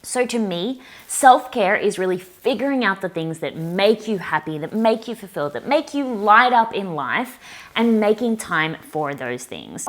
So to me, self-care is really figuring out the things that make you happy, that make you fulfilled, that make you light up in life, and making time for those things.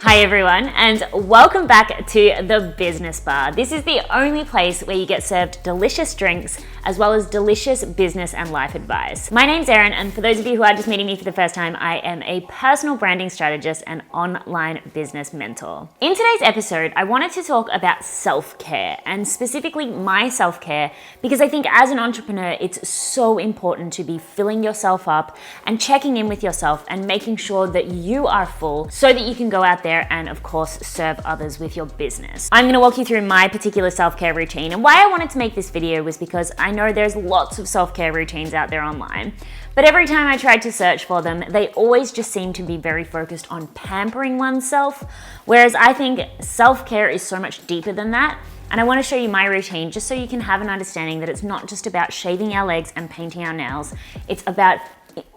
Hi everyone, and welcome back to the Business Bar. This is the only place where you get served delicious drinks as well as delicious business and life advice. My name's Erin, and for those of you who are just meeting me for the first time, I am a personal branding strategist and online business mentor. In today's episode, I wanted to talk about self-care, and specifically my self-care, because I think as an entrepreneur, it's so important to be filling yourself up and checking in with yourself and making sure that you are full so that you can go out there and of course serve others with your business. I'm going to walk you through my particular self-care routine, and why I wanted to make this video was because I know there's lots of self-care routines out there online, but every time I tried to search for them, they always just seem to be very focused on pampering oneself, whereas I think self-care is so much deeper than that. And I want to show you my routine just so you can have an understanding that it's not just about shaving our legs and painting our nails. It's about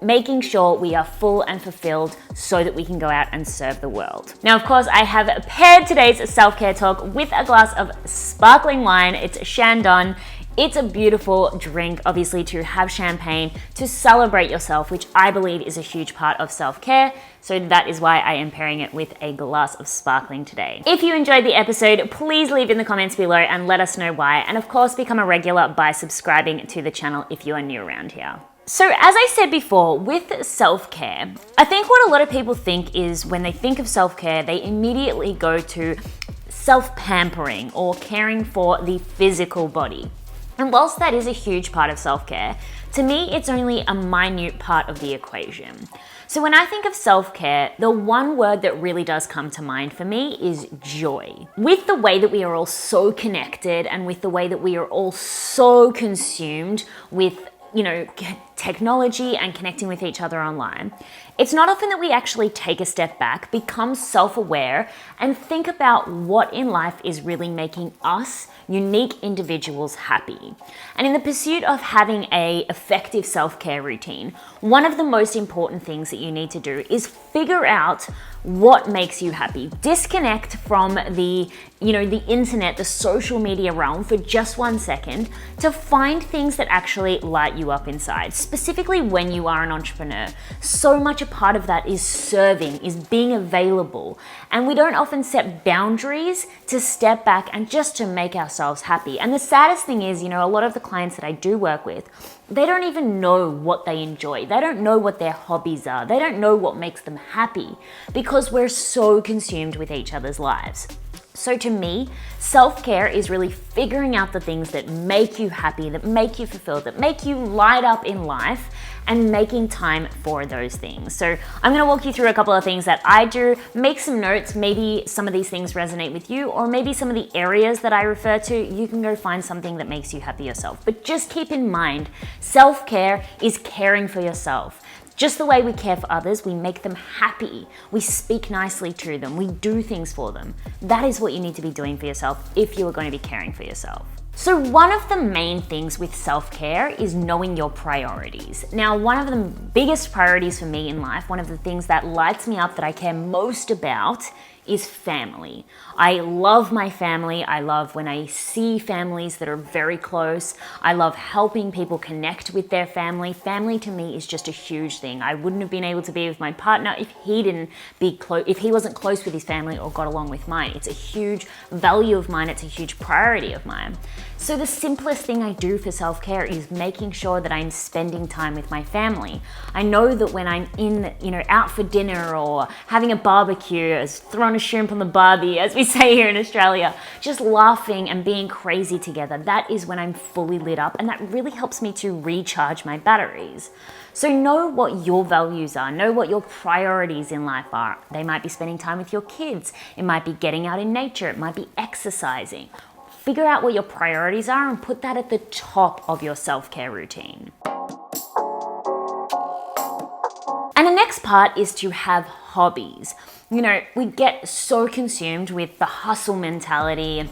making sure we are full and fulfilled so that we can go out and serve the world. Now, of course, I have paired today's self-care talk with a glass of sparkling wine. It's Chandon. It's a beautiful drink, obviously, to have champagne, to celebrate yourself, which I believe is a huge part of self-care. So that is why I am pairing it with a glass of sparkling today. If you enjoyed the episode, please leave in the comments below and let us know why. And of course, become a regular by subscribing to the channel if you are new around here. So as I said before, with self-care, I think what a lot of people think is when they think of self-care, they immediately go to self-pampering or caring for the physical body. And whilst that is a huge part of self-care, to me, it's only a minute part of the equation. So when I think of self-care, the one word that really does come to mind for me is joy. With the way that we are all so connected and with the way that we are all so consumed with technology and connecting with each other online, it's not often that we actually take a step back, become self-aware, and think about what in life is really making us, unique individuals, happy. And in the pursuit of having an effective self-care routine, one of the most important things that you need to do is figure out what makes you happy. Disconnect from the internet, the social media realm for just 1 second to find things that actually light you up inside. Specifically when you are an entrepreneur, so much a part of that is serving, is being available. And we don't often set boundaries to step back and just to make ourselves happy. And the saddest thing is, a lot of the clients that I do work with, they don't even know what they enjoy. They don't know what their hobbies are. They don't know what makes them happy because we're so consumed with each other's lives. So to me, self-care is really figuring out the things that make you happy, that make you fulfilled, that make you light up in life, and making time for those things. So I'm gonna walk you through a couple of things that I do, make some notes, maybe some of these things resonate with you, or maybe some of the areas that I refer to, you can go find something that makes you happy yourself. But just keep in mind, self-care is caring for yourself. Just the way we care for others, we make them happy. We speak nicely to them. We do things for them. That is what you need to be doing for yourself if you are going to be caring for yourself. So one of the main things with self-care is knowing your priorities. Now, one of the biggest priorities for me in life, one of the things that lights me up that I care most about is family. I love my family. I love when I see families that are very close. I love helping people connect with their family. Family to me is just a huge thing. I wouldn't have been able to be with my partner if he wasn't close with his family or got along with mine. It's a huge value of mine. It's a huge priority of mine. So the simplest thing I do for self-care is making sure that I'm spending time with my family. I know that when I'm out for dinner or having a barbecue, throwing a shrimp on the barbie, as we say here in Australia, just laughing and being crazy together, that is when I'm fully lit up, and that really helps me to recharge my batteries. So know what your values are, know what your priorities in life are. They might be spending time with your kids, it might be getting out in nature, it might be exercising. Figure out what your priorities are and put that at the top of your self-care routine. And the next part is to have hobbies. You know, we get so consumed with the hustle mentality, and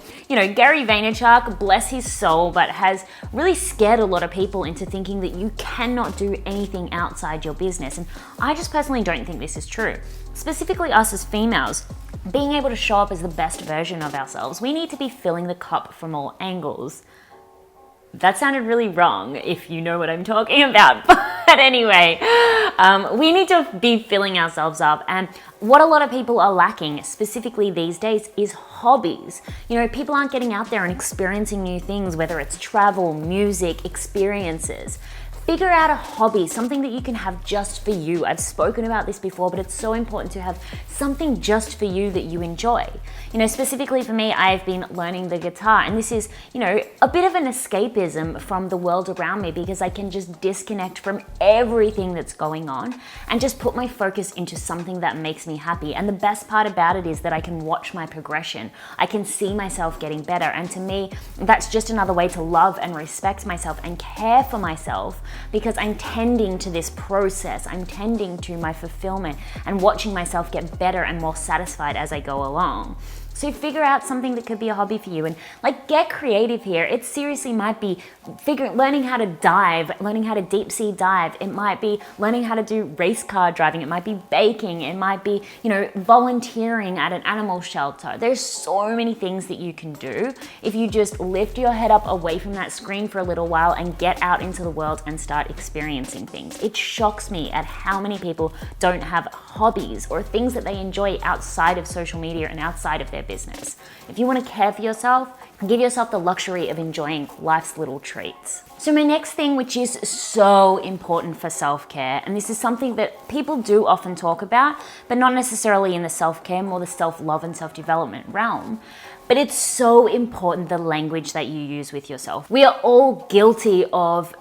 Gary Vaynerchuk, bless his soul, but has really scared a lot of people into thinking that you cannot do anything outside your business. And I just personally don't think this is true. Specifically us as females, being able to show up as the best version of ourselves, we need to be filling the cup from all angles. That sounded really wrong, if you know what I'm talking about. But anyway, we need to be filling ourselves up. And what a lot of people are lacking, specifically these days, is hobbies. People aren't getting out there and experiencing new things, whether it's travel, music, experiences. Figure out a hobby, something that you can have just for you. I've spoken about this before, but it's so important to have something just for you that you enjoy. Specifically for me, I've been learning the guitar, and this is, a bit of an escapism from the world around me, because I can just disconnect from everything that's going on and just put my focus into something that makes me happy. And the best part about it is that I can watch my progression. I can see myself getting better. And to me, that's just another way to love and respect myself and care for myself, because I'm tending to this process. I'm tending to my fulfillment and watching myself get better and more satisfied as I go along. So figure out something that could be a hobby for you, and get creative here. It seriously might be learning how to dive, learning how to deep sea dive. It might be learning how to do race car driving. It might be baking. It might be, volunteering at an animal shelter. There's so many things that you can do if you just lift your head up away from that screen for a little while and get out into the world and start experiencing things. It shocks me at how many people don't have hobbies or things that they enjoy outside of social media and outside of their business. If you want to care for yourself, give yourself the luxury of enjoying life's little treats. So my next thing, which is so important for self-care, and this is something that people do often talk about, but not necessarily in the self-care, more the self-love and self-development realm. But it's so important, the language that you use with yourself. We are all guilty of,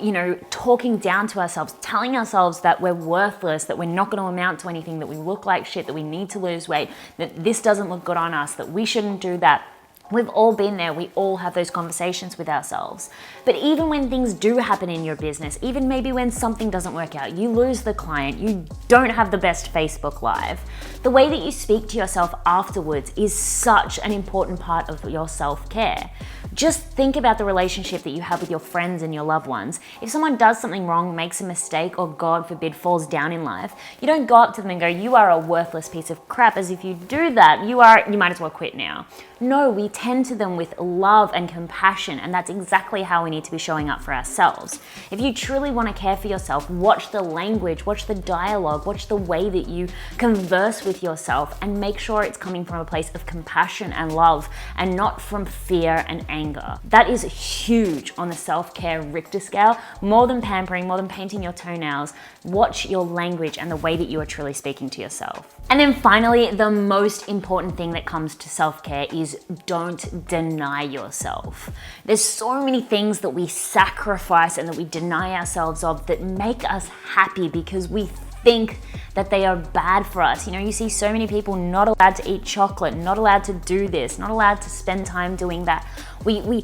talking down to ourselves, telling ourselves that we're worthless, that we're not going to amount to anything, that we look like shit, that we need to lose weight, that this doesn't look good on us, that we shouldn't do that. We've all been there. We all have those conversations with ourselves. But even when things do happen in your business, even maybe when something doesn't work out, you lose the client, you don't have the best Facebook Live, the way that you speak to yourself afterwards is such an important part of your self-care. Just think about the relationship that you have with your friends and your loved ones. If someone does something wrong, makes a mistake, or God forbid, falls down in life, you don't go up to them and go, "You are a worthless piece of crap," as if you do that, you might as well quit now. No, we tend to them with love and compassion, and that's exactly how we need to be showing up for ourselves. If you truly want to care for yourself, watch the language, watch the dialogue, watch the way that you converse with yourself, and make sure it's coming from a place of compassion and love and not from fear and anger. That is huge on the self-care Richter scale. More than pampering, more than painting your toenails, watch your language and the way that you are truly speaking to yourself. And then finally, the most important thing that comes to self-care is don't deny yourself. There's so many things that we sacrifice and that we deny ourselves of that make us happy because we think that they are bad for us. You see so many people not allowed to eat chocolate, not allowed to do this, not allowed to spend time doing that. We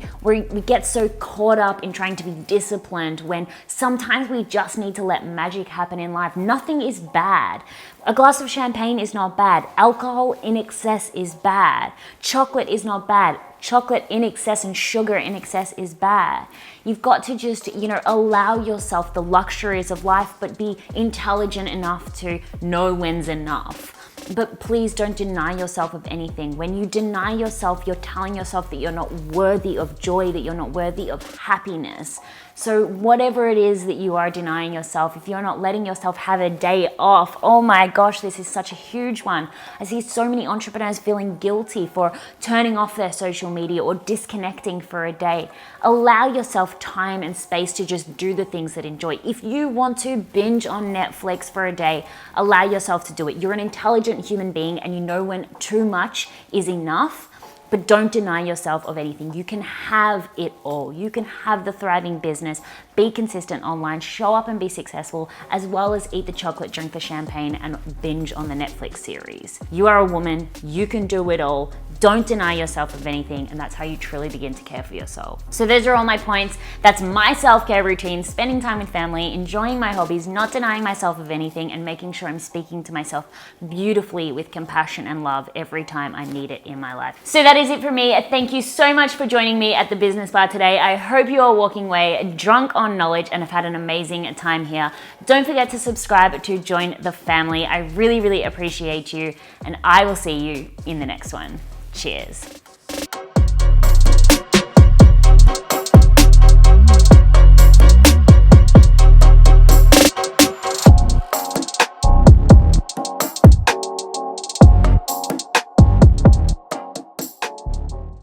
get so caught up in trying to be disciplined when sometimes we just need to let magic happen in life. Nothing is bad. A glass of champagne is not bad. Alcohol in excess is bad. Chocolate is not bad. Chocolate in excess and sugar in excess is bad. You've got to just, allow yourself the luxuries of life, but be intelligent enough to know when's enough. But please don't deny yourself of anything. When you deny yourself, you're telling yourself that you're not worthy of joy, that you're not worthy of happiness. So whatever it is that you are denying yourself, if you're not letting yourself have a day off, oh my gosh, this is such a huge one. I see so many entrepreneurs feeling guilty for turning off their social media or disconnecting for a day. Allow yourself time and space to just do the things that enjoy. If you want to binge on Netflix for a day, allow yourself to do it. You're an intelligent human being and you know when too much is enough. But don't deny yourself of anything. You can have it all. You can have the thriving business, be consistent online, show up and be successful, as well as eat the chocolate, drink the champagne, and binge on the Netflix series. You are a woman. You can do it all. Don't deny yourself of anything, and that's how you truly begin to care for your soul. So those are all my points. That's my self-care routine: spending time with family, enjoying my hobbies, not denying myself of anything, and making sure I'm speaking to myself beautifully with compassion and love every time I need it in my life. So that is it for me. Thank you so much for joining me at the Business Bar today. I hope you are walking away drunk on knowledge and have had an amazing time here. Don't forget to subscribe to join the family. I really, really appreciate you, and I will see you in the next one. Cheers.